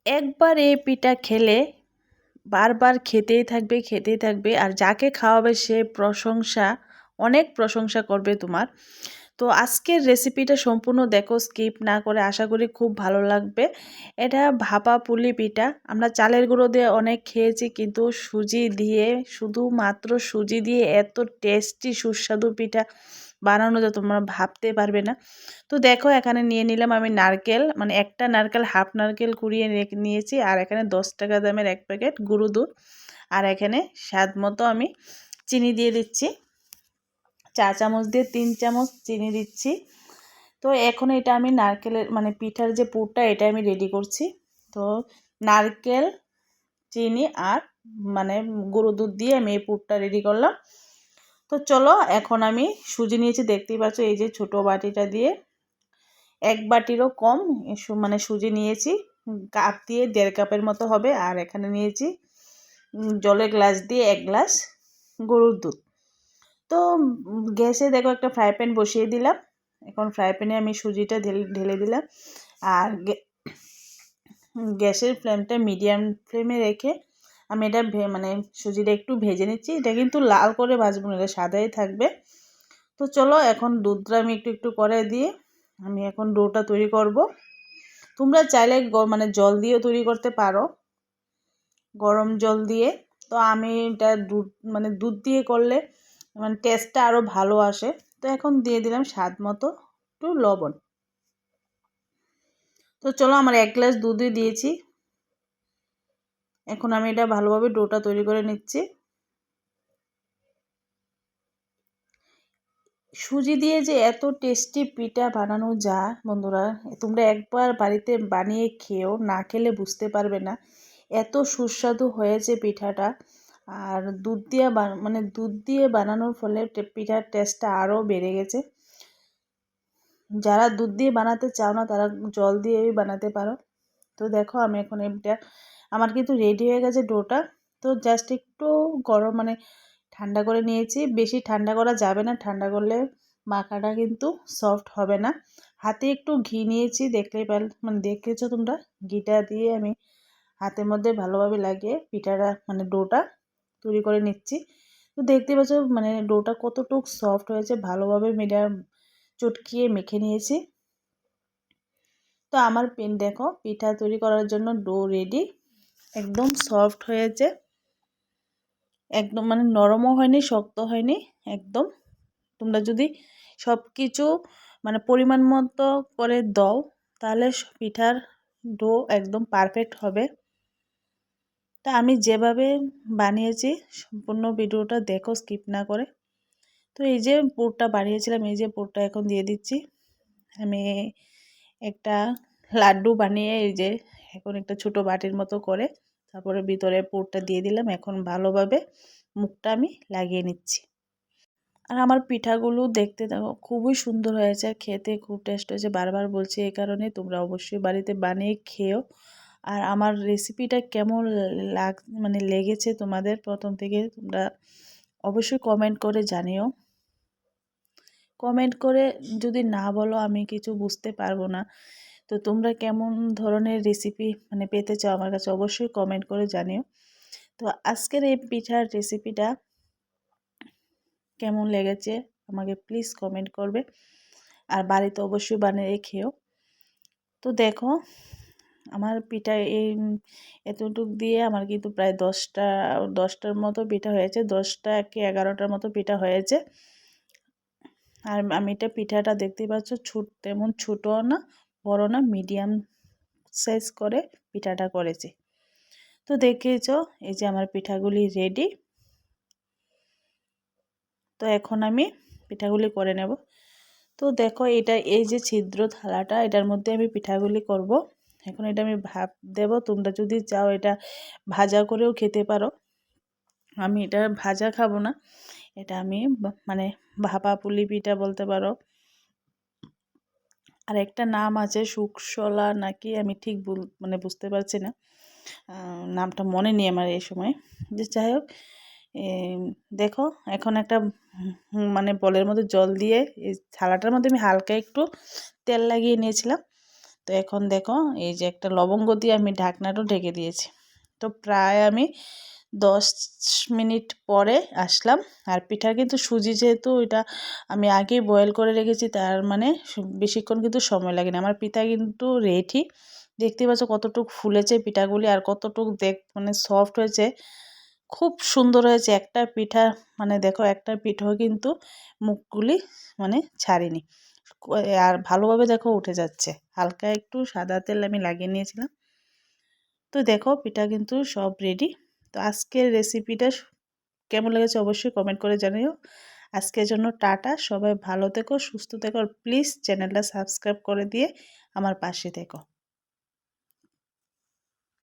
একবার এই পিঠা খেলে বারবার খেতেই থাকবে আর যাকে খাওয়াবে সে অনেক প্রশংসা করবে তোমার। তো আজকের রেসিপিটা সম্পূর্ণ দেখো, স্কিপ না করে, আশা করি খুব ভালো লাগবে। এটা ভাপা পুলি পিঠা। আমরা চালের গুঁড়ো দিয়ে অনেক খেয়েছি, কিন্তু শুধুমাত্র সুজি দিয়ে এত টেস্টি সুস্বাদু পিঠা বানানো যায় তোমরা ভাবতে পারবে না। তো দেখো, এখানে নিয়ে নিলাম আমি নারকেল, মানে একটা নারকেল, হাফ নারকেল কুড়িয়ে নিয়েছি। আর এখানে 10 টাকা দামের 1 প্যাকেট গুঁড়ো দুধ। আর এখানে স্বাদ মতো আমি চিনি দিয়ে দিচ্ছি। 4 চামচ দিয়ে 3 চামচ চিনি দিচ্ছি। তো এখন এটা আমি নারকেলের মানে পিঠার যে পুরটা এটা আমি রেডি করছি। তো নারকেল, চিনি আর মানে গুঁড়ো দুধ দিয়ে আমি এই পুরটা রেডি করলাম। তো চলো, এখন আমি সুজি নিয়েছি, দেখতেই পাচ্ছ, এই যে ছোট বাটিটা দিয়ে 1 বাটিরও কম মানে সুজি নিয়েছি। কাপ দিয়ে 1.5 কাপের মতো হবে। আর এখানে নিয়েছি জলের গ্লাস দিয়ে 1 গ্লাস গরুর দুধ। তো গ্যাসে দেখো একটা ফ্রাই প্যান বসিয়ে দিলাম। এখন ফ্রাই প্যানে আমি সুজিটা ঢেলে দিলাম। আর গ্যাসের ফ্লেমটা মিডিয়াম ফ্লেমে রেখে আমি এটা মানে সুজিটা একটু ভেজে নিচ্ছি। এটা কিন্তু লাল করে ভাজবো না, এটা সাদাই থাকবে। তো চলো, এখন দুধটা আমি একটু একটু করে দিয়ে আমি এখন ডোটা তৈরি করব। তোমরা চাইলে মানে জল দিয়েও তৈরি করতে পারো, গরম জল দিয়ে। তো আমি এটা দুধ দিয়ে করলে মানে টেস্টটা আরও ভালো আসে। তো এখন দিয়ে দিলাম স্বাদ মতো একটু লবণ। তো চলো, আমার 1 গ্লাস দুধই দিয়েছি। এখন আমি এটা ভালোভাবে ডোটা তৈরি করে নিচ্ছি। সুজি দিয়ে যে এত টেস্টি পিঠা বানানো যায় বন্ধুরা, তোমরা একবার বাড়িতে বানিয়ে খেও, না খেলে বুঝতে পারবে না এত সুস্বাদু হয়েছে পিঠাটা। আর দুধ দিয়ে বানানোর ফলে পিঠার টেস্টটা আরও বেড়ে গেছে। যারা দুধ দিয়ে বানাতে চাও না তারা জল দিয়েই বানাতে পারো। তো দেখো, আমি এখন এটা আমার কিন্তু রেডি হয়ে গেছে ডোটা। তো জাস্ট একটু গরম মানে ঠান্ডা করে নিয়েছি। বেশি ঠান্ডা করা যাবে না, ঠান্ডা করলে মাখাটা কিন্তু সফট হবে না। হাতে একটু ঘি নিয়েছি, দেখেছো তোমরা, ঘিটা দিয়ে আমি হাতের মধ্যে ভালোভাবে লাগিয়ে পিঠাটা মানে ডোটা তৈরি করে নিচ্ছি। তো দেখতে পাচ্ছ মানে ডোটা কতটুক সফট হয়েছে, ভালোভাবে চটকিয়ে মেখে নিয়েছি। তো আমার দেখো, পিঠা তৈরি করার জন্য ডো রেডি। একদম সফট হয়েছে, একদম মানে নরমও হয়নি, শক্ত হয়নি, একদম। তোমরা যদি সব কিছু মানে পরিমাণ মতো করে দাও তাহলে পিঠার ডো একদম পারফেক্ট হবে। তা আমি যেভাবে বানিয়েছি সম্পূর্ণ ভিডিওটা দেখো, স্কিপ না করে। তো এই যে পুরটা বানিয়েছিলাম, এই যে পুরটা এখন দিয়ে দিচ্ছি। আমি একটা লাড্ডু বানিয়ে এই যে এখন একটা ছোট বাটির মতো করে তারপরে ভিতরে পুরটা দিয়ে দিলাম। এখন ভালোভাবে মুখটা আমি লাগিয়ে নিচ্ছি। আর আমার পিঠাগুলো দেখতে দেখো খুবই সুন্দর হয়েছে, আর খেতে খুব টেস্ট হয়েছে। বারবার বলছি এই কারণে তোমরা অবশ্যই বাড়িতে বানিয়ে খেও। আর আমার রেসিপিটা কেমন মানে লেগেছে তোমাদের প্রথম থেকে তোমরা অবশ্যই কমেন্ট করে জানিও। কমেন্ট করে যদি না বলো আমি কিছু বুঝতে পারবো না। তো তোমরা কেমন ধরনের রেসিপি মানে পেতে চাও আমার কাছে অবশ্যই কমেন্ট করে জানিও। তো আজকের এই পিঠার রেসিপিটা কেমন লেগেছে আমাকে প্লিজ কমেন্ট করবে। আর বাড়িতে অবশ্যই বানিয়ে খেও। তো দেখো, আমার পিঠা এতটুক দিয়ে আমার কিন্তু প্রায় 10টার মতো পিঠা হয়েছে, 10টা কি 11টার মতো পিঠা হয়েছে। আর আমি পিঠাটা দেখতেই পাচ্ছ, তেমন ছোটও না বড় না, মিডিয়াম সাইজ করে পিঠাটা করেছি। তো দেখেছ, এই যে আমার পিঠাগুলি রেডি। তো এখন আমি পিঠাগুলি করে নেব। তো দেখো, এই যে ছিদ্র থালাটা, এটার মধ্যে আমি পিঠাগুলি করব। এখন এটা আমি ভাপ দেব। তোমরা যদি চাও এটা ভাজা করেও খেতে পারো। আমি এটা ভাজা খাবো না, এটা আমি মানে ভাপা পুলি পিঠা বলতে পারো। আর একটা নাম আছে শুকশলা নাকি, আমি ঠিক মানে বুঝতে পারছি না, নামটা মনে নেই আমার এই সময়। যে যাই হোক, দেখো এখন একটা মানে বলের মধ্যে জল দিয়ে এই থালাটার মধ্যে আমি হালকা একটু তেল লাগিয়ে নিয়েছিলাম। তো এখন দেখো এই যে একটা লবঙ্গ দিয়ে আমি ঢাকনাটাও ঢেকে দিয়েছি। তো প্রায় আমি 10 মিনিট পরে আসলাম। আর পিঠা কিন্তু সুজি যেহেতু এটা আমি আগেই বয়েল করে রেখেছি, তার মানে বেশিক্ষণ কিন্তু সময় লাগে না। আমার পিঠা কিন্তু রেডি। দেখতে পাচ্ছ কতটুকু ফুলেছে পিঠাগুলি, আর কতটুকু মানে সফট হয়েছে, খুব সুন্দর হয়েছে। একটা পিঠা মানে দেখো একটা পিঠাও কিন্তু মুখগুলি মানে ছাড়েনি, আর ভালোভাবে দেখো উঠে যাচ্ছে। হালকা একটু সাদা তেল আমি লাগিয়ে নিয়েছিলাম। তো দেখো পিঠা কিন্তু সব রেডি। তো আজকের রেসিপিটা কেমন লেগেছে অবশ্যই কমেন্ট করে জানিও। আজকের জন্য টাটা, সবাই ভালো থেকো, সুস্থ থেকো, আর প্লিজ চ্যানেলটা সাবস্ক্রাইব করে দিয়ে আমার পাশে থেকো।